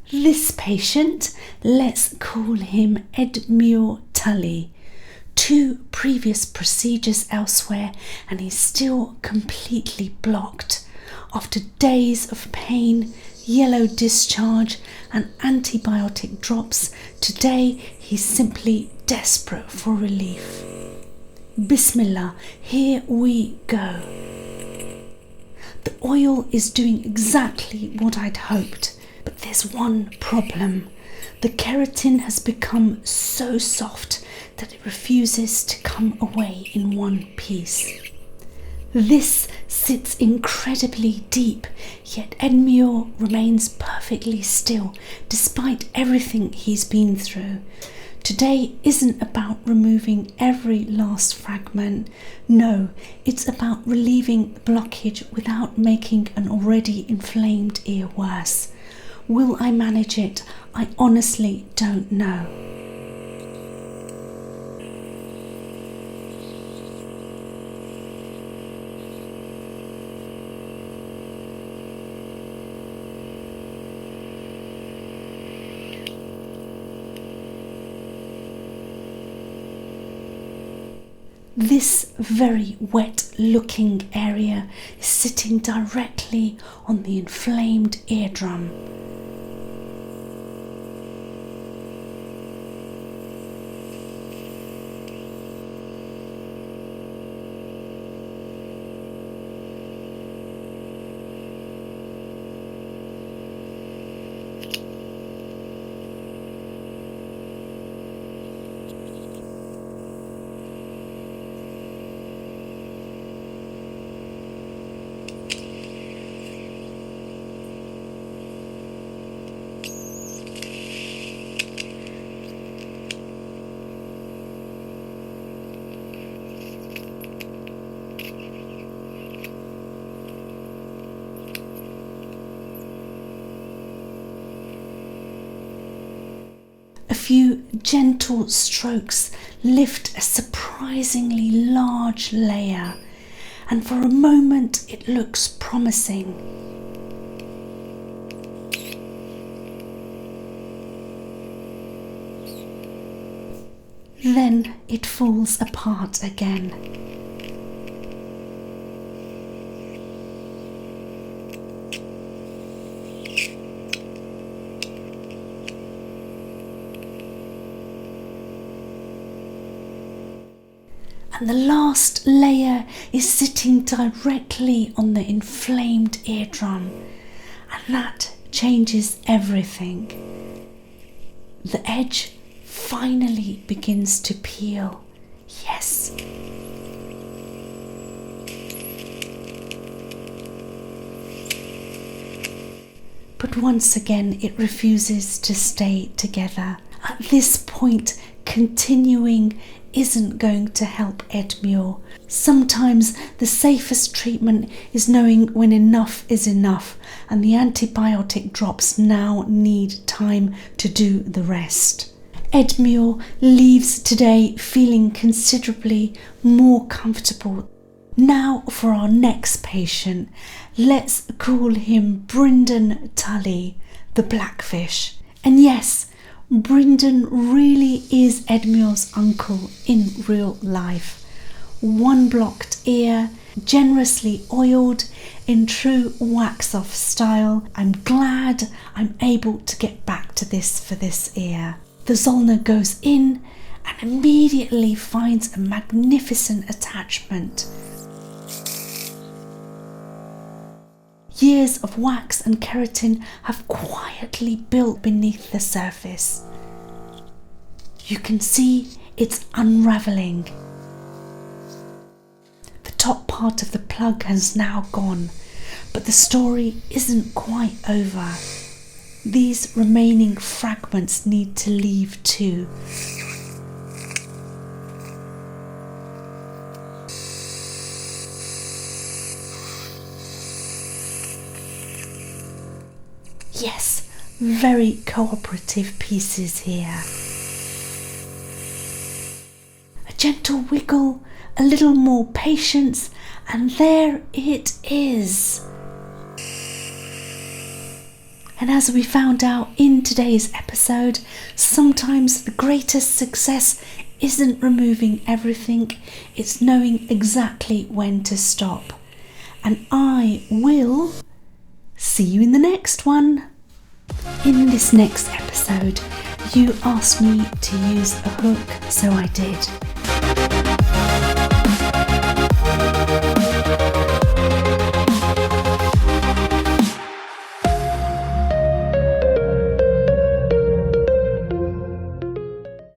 This patient, let's call him Edmure Tully. 2 previous procedures elsewhere and he's still completely blocked. After days of pain, yellow discharge and antibiotic drops, today he's simply desperate for relief. Bismillah, here we go. The oil is doing exactly what I'd hoped. But there's one problem. The keratin has become so soft that it refuses to come away in one piece. This sits incredibly deep, yet Edmure remains perfectly still despite everything he's been through. Today isn't about removing every last fragment. No, it's about relieving the blockage without making an already inflamed ear worse. Will I manage it? I honestly don't know. This very wet-looking area is sitting directly on the inflamed eardrum. A few gentle strokes lift a surprisingly large layer, and for a moment it looks promising. Then it falls apart again. And the last layer is sitting directly on the inflamed eardrum, and that changes everything. The edge finally begins to peel. Yes. But once again it refuses to stay together. At this point, continuing isn't going to help Edmure. Sometimes the safest treatment is knowing when enough is enough, and the antibiotic drops now need time to do the rest. Edmure leaves today feeling considerably more comfortable. Now for our next patient, let's call him Brendan Tully, the blackfish. And yes, Brendan really is Edmure's uncle in real life. One blocked ear, generously oiled in true wax-off style. I'm glad I'm able to get back to this for this ear. The Zollner goes in and immediately finds a magnificent attachment. Years of wax and keratin have quietly built beneath the surface. You can see it's unravelling. The top part of the plug has now gone, but the story isn't quite over. These remaining fragments need to leave too. Yes, very cooperative pieces here. A gentle wiggle, a little more patience, and there it is. And as we found out in today's episode, sometimes the greatest success isn't removing everything, it's knowing exactly when to stop. And I will see you in the next one. In this next episode, you asked me to use a hook, so I did.